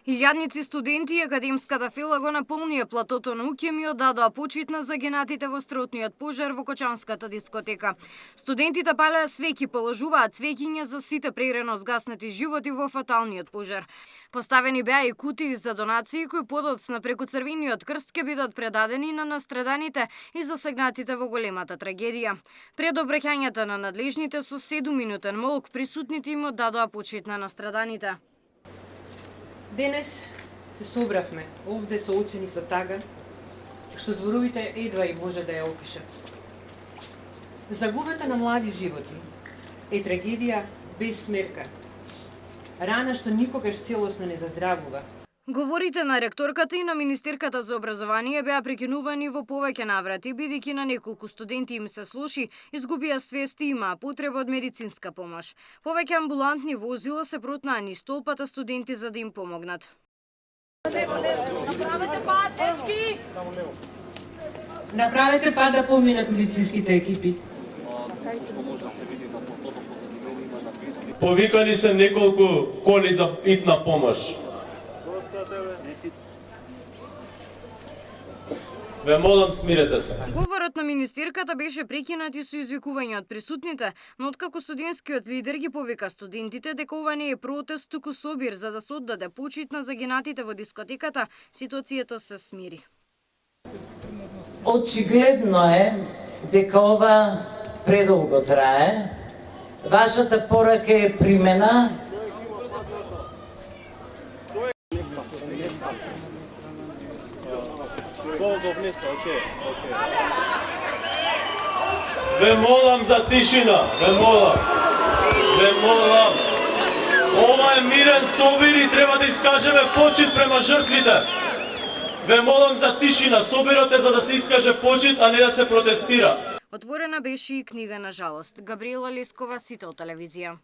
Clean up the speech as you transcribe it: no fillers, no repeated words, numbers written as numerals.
Илјадници студенти и академската фила го наполнија платото на Укем и оддадоа почит на загинатите во стротниот пожар во Кочанската дискотека. Студентите палеа свеќи, положуваат свеќиња за сите прерано згаснати животи во фаталниот пожар. Поставени беа и кутии за донации кои подоцна преку Црвениот крст ќе бидат предадени на настраданите и засегнатите во големата трагедија. Пред обраќањето на надлежните со 7-минутен молк присутните им оддадоа почит на настраданите. Денес се собравме овде соочени со тага, што зборовите едва и може да ја опишат. Загубата на млади животи е трагедија без смерка, рана што никогаш целосно не заздравува. Говорите на ректорката и на Министерката за образование беа прекинувани во повеќе наврати, бидејќи на неколку студенти им се слоши, изгубија свест и имаа потреба од медицинска помош. Повеќе амбулантни возила се протнаа низ толпата студенти за да им помогнат. Направете пат, дечки! Направете пат да поминат медицинските екипи. Повикани се неколку коли за итна помош. Ве молам, смирете се. Говорот на министерката беше прекинат и со извикување од присутните, но откако студентскиот лидер ги повика студентите дека ова не е протест, туку собир за да се оддаде почит на загинатите во дискотеката, ситуацијата се смири. Очигледно е дека ова предолго трае. Вашата порака е примена. Ве молам за тишина, ве молам. Ова е мирен собир и треба да искажеме почит према жртвите. Ве молам за тишина, собирот е за да се искаже почит, а не да се протестира. Отворена беше и книга на жалост. Габриела Лескова, Сител телевизија.